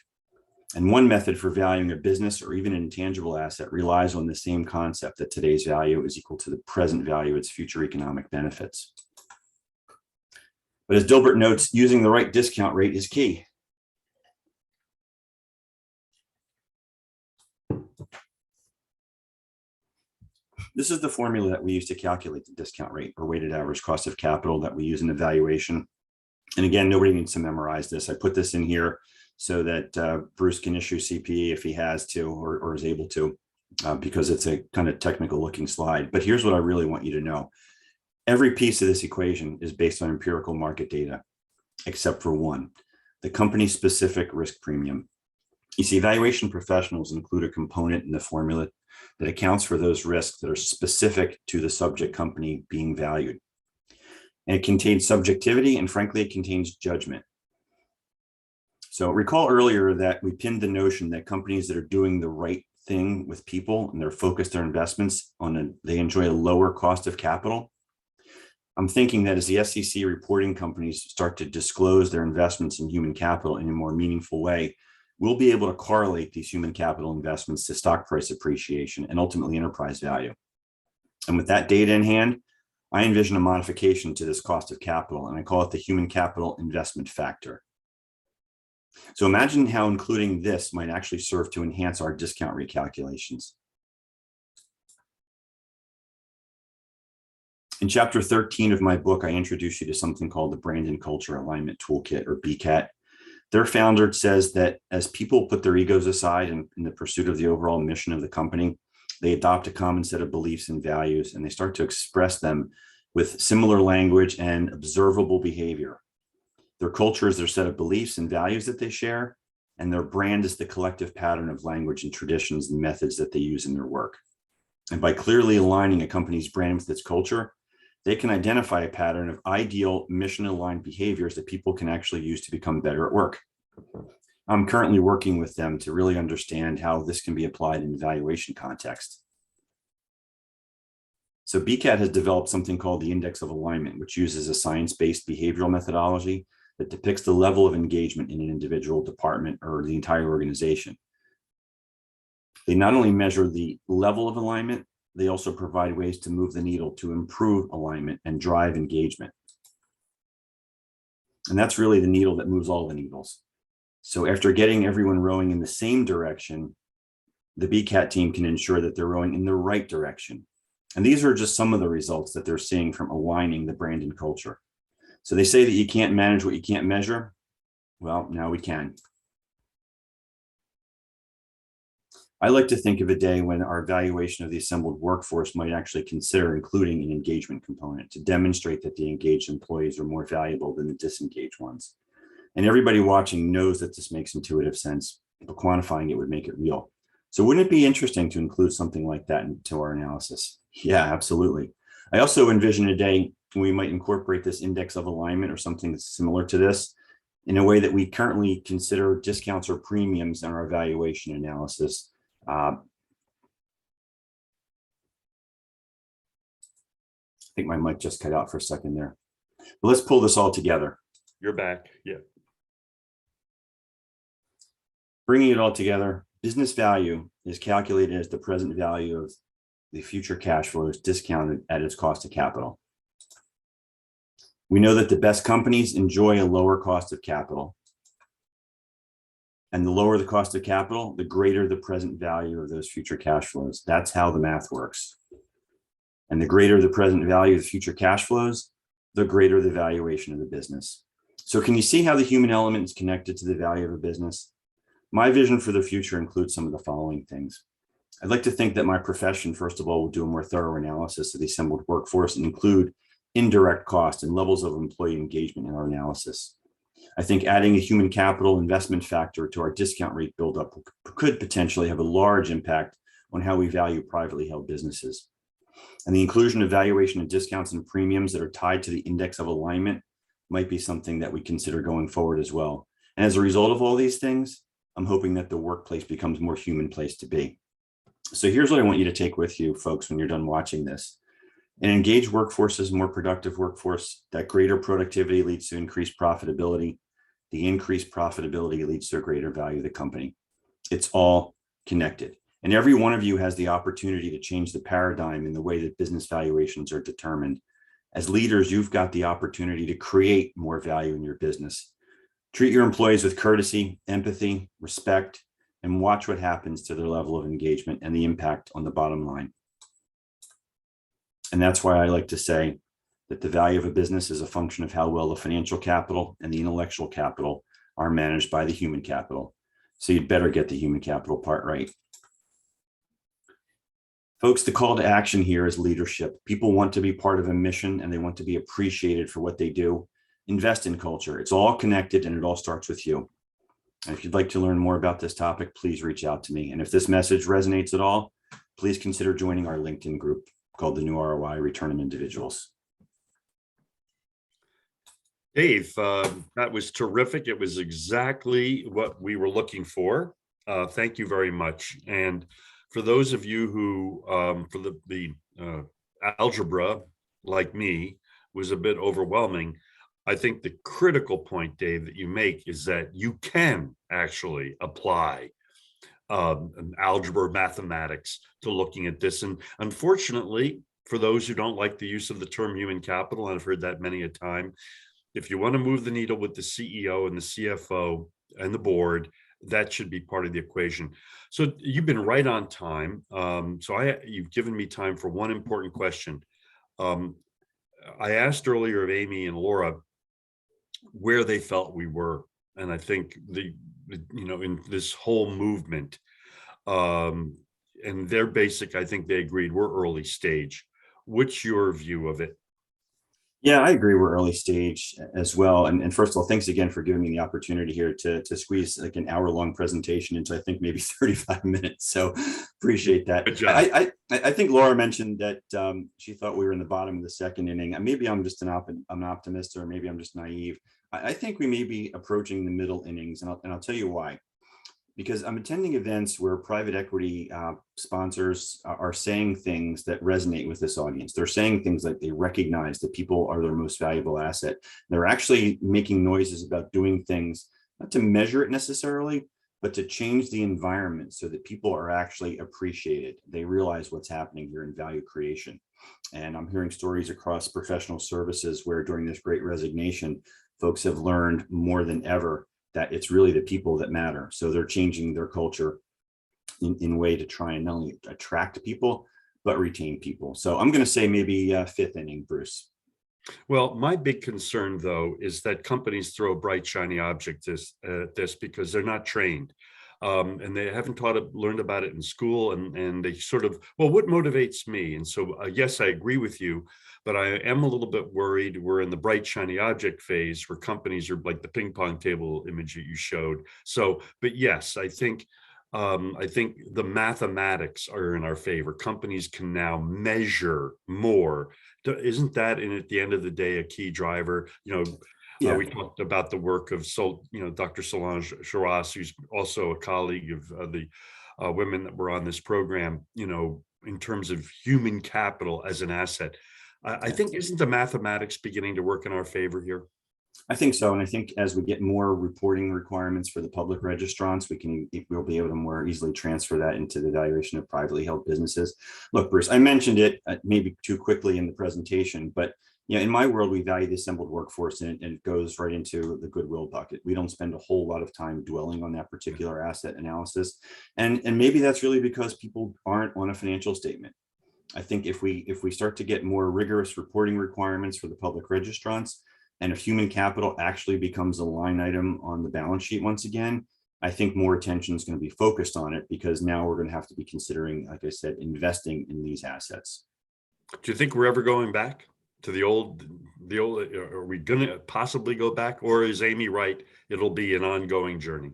Speaker 4: And one method for valuing a business or even an intangible asset relies on the same concept, that today's value is equal to the present value of its future economic benefits. But as Dilbert notes, using the right discount rate is key. This is the formula that we use to calculate the discount rate, or weighted average cost of capital, that we use in evaluation. And again, nobody needs to memorize this. I put this in here so that Bruce can issue CPE if he has to, or is able to, because it's a kind of technical looking slide. But here's what I really want you to know. Every piece of this equation is based on empirical market data, except for one, the company specific risk premium. You see, valuation professionals include a component in the formula that accounts for those risks that are specific to the subject company being valued. And it contains subjectivity, and frankly, it contains judgment. So recall earlier that we pinned the notion that companies that are doing the right thing with people and they're focused their investments on they enjoy a lower cost of capital. I'm thinking that as the SEC reporting companies start to disclose their investments in human capital in a more meaningful way, we'll be able to correlate these human capital investments to stock price appreciation and ultimately enterprise value. And with that data in hand, I envision a modification to this cost of capital, and I call it the human capital investment factor. So imagine how including this might actually serve to enhance our discount rate calculations. In chapter 13 of my book, I introduce you to something called the Brand and Culture Alignment Toolkit, or BCAT. Their founder says that as people put their egos aside in the pursuit of the overall mission of the company, they adopt a common set of beliefs and values, and they start to express them with similar language and observable behavior. Their culture is their set of beliefs and values that they share, and their brand is the collective pattern of language and traditions and methods that they use in their work. And by clearly aligning a company's brand with its culture, they can identify a pattern of ideal mission-aligned behaviors that people can actually use to become better at work. I'm currently working with them to really understand how this can be applied in evaluation context. So BCAT has developed something called the Index of Alignment, which uses a science-based behavioral methodology that depicts the level of engagement in an individual department or the entire organization. They not only measure the level of alignment, they also provide ways to move the needle to improve alignment and drive engagement. And that's really the needle that moves all the needles. So after getting everyone rowing in the same direction, the BCAT team can ensure that they're rowing in the right direction. And these are just some of the results that they're seeing from aligning the brand and culture. So they say that you can't manage what you can't measure. Well, now we can. I like to think of a day when our evaluation of the assembled workforce might actually consider including an engagement component to demonstrate that the engaged employees are more valuable than the disengaged ones. And everybody watching knows that this makes intuitive sense, but quantifying it would make it real. So wouldn't it be interesting to include something like that into our analysis? Yeah, absolutely. I also envision a day when we might incorporate this index of alignment or something that's similar to this in a way that we currently consider discounts or premiums in our evaluation analysis. I think my mic just cut out for a second there. But let's pull this all together.
Speaker 1: You're back. Yeah.
Speaker 4: Bringing it all together, business value is calculated as the present value of the future cash flows discounted at its cost of capital. We know that the best companies enjoy a lower cost of capital. And the lower the cost of capital, the greater the present value of those future cash flows. That's how the math works. And the greater the present value of the future cash flows, the greater the valuation of the business. So can you see how the human element is connected to the value of a business? My vision for the future includes some of the following things. I'd like to think that my profession, first of all, will do a more thorough analysis of the assembled workforce and include indirect costs and levels of employee engagement in our analysis. I think adding a human capital investment factor to our discount rate buildup could potentially have a large impact on how we value privately held businesses. And the inclusion of valuation and discounts and premiums that are tied to the index of alignment might be something that we consider going forward as well. And as a result of all these things, I'm hoping that the workplace becomes a more human place to be. So here's what I want you to take with you, folks, when you're done watching this. An engaged workforce is a more productive workforce. That greater productivity leads to increased profitability. The increased profitability leads to a greater value of the company. It's all connected. And every one of you has the opportunity to change the paradigm in the way that business valuations are determined. As leaders, you've got the opportunity to create more value in your business. Treat your employees with courtesy, empathy, respect, and watch what happens to their level of engagement and the impact on the bottom line. And that's why I like to say that the value of a business is a function of how well the financial capital and the intellectual capital are managed by the human capital. So you'd better get the human capital part right. Folks, the call to action here is leadership. People want to be part of a mission and they want to be appreciated for what they do. Invest in culture. It's all connected and it all starts with you. And if you'd like to learn more about this topic, please reach out to me. And if this message resonates at all, please consider joining our LinkedIn group called the New ROI Return on Individuals.
Speaker 1: Dave, that was terrific. It was exactly what we were looking for. Thank you very much. And for those of you who, for the algebra, like me, was a bit overwhelming, I think the critical point, Dave, that you make is that you can actually apply an algebra mathematics to looking at this. And unfortunately, for those who don't like the use of the term human capital, and I've heard that many a time, if you want to move the needle with the CEO and the CFO and the board, that should be part of the equation. So you've been right on time. You've given me time for one important question. I asked earlier of Amy and Laura where they felt we were. And I think in this whole movement, and their basic, I think they agreed we're early stage. What's your view of it?
Speaker 4: Yeah, I agree. We're early stage as well. And first of all, thanks again for giving me the opportunity here to squeeze like an hour-long presentation into, I think, maybe 35 minutes. So appreciate that.
Speaker 1: Good job.
Speaker 4: I think Laura mentioned that she thought we were in the bottom of the second inning. Maybe I'm just an optimist, or maybe I'm just naive. I think we may be approaching the middle innings, and I'll tell you why. Because I'm attending events where private equity sponsors are saying things that resonate with this audience. They're saying things like they recognize that people are their most valuable asset. They're actually making noises about doing things, not to measure it necessarily, but to change the environment so that people are actually appreciated. They realize what's happening here in value creation. And I'm hearing stories across professional services where during this great resignation, folks have learned more than ever that it's really the people that matter. So they're changing their culture in a way to try and not only attract people, but retain people. So I'm going to say maybe fifth inning, Bruce.
Speaker 1: Well, my big concern, though, is that companies throw a bright, shiny object at this because they're not trained. And they haven't learned about it in school, and they sort of, well, what motivates me? And so, yes, I agree with you, but I am a little bit worried we're in the bright, shiny object phase where companies are like the ping pong table image that you showed. So, but yes, I think the mathematics are in our favor. Companies can now measure more. Isn't that, at the end of the day, a key driver?
Speaker 4: Yeah.
Speaker 1: We talked about the work of Dr. Solange Shiras, who's also a colleague of the women that were on this program, in terms of human capital as an asset. I think, isn't the mathematics beginning to work in our favor here?
Speaker 4: I think so. And I think as we get more reporting requirements for the public registrants, we'll be able to more easily transfer that into the valuation of privately held businesses. Look, Bruce, I mentioned it maybe too quickly in the presentation, but Yeah, in my world, we value the assembled workforce, and it goes right into the goodwill bucket. We don't spend a whole lot of time dwelling on that particular asset analysis. And maybe that's really because people aren't on a financial statement. I think if we start to get more rigorous reporting requirements for the public registrants, and if human capital actually becomes a line item on the balance sheet once again, I think more attention is going to be focused on it, because now we're going to have to be considering, like I said, investing in these assets.
Speaker 1: Do you think we're ever going back to the old, are we going to possibly go back, or is Amy right? It'll be an ongoing journey.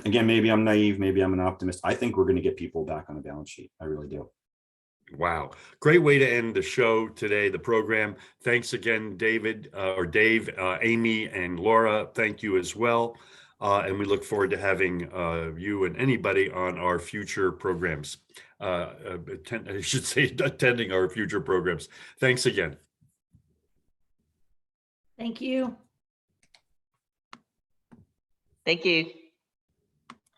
Speaker 4: Again, maybe I'm naive, maybe I'm an optimist. I think we're going to get people back on the balance sheet. I really do.
Speaker 1: Wow. Great way to end the show today, the program. Thanks again, David, or Dave, Amy, and Laura. Thank you as well. And we look forward to having you and anybody on our future programs. I should say attending our future programs. Thanks again.
Speaker 3: Thank you.
Speaker 2: Thank you.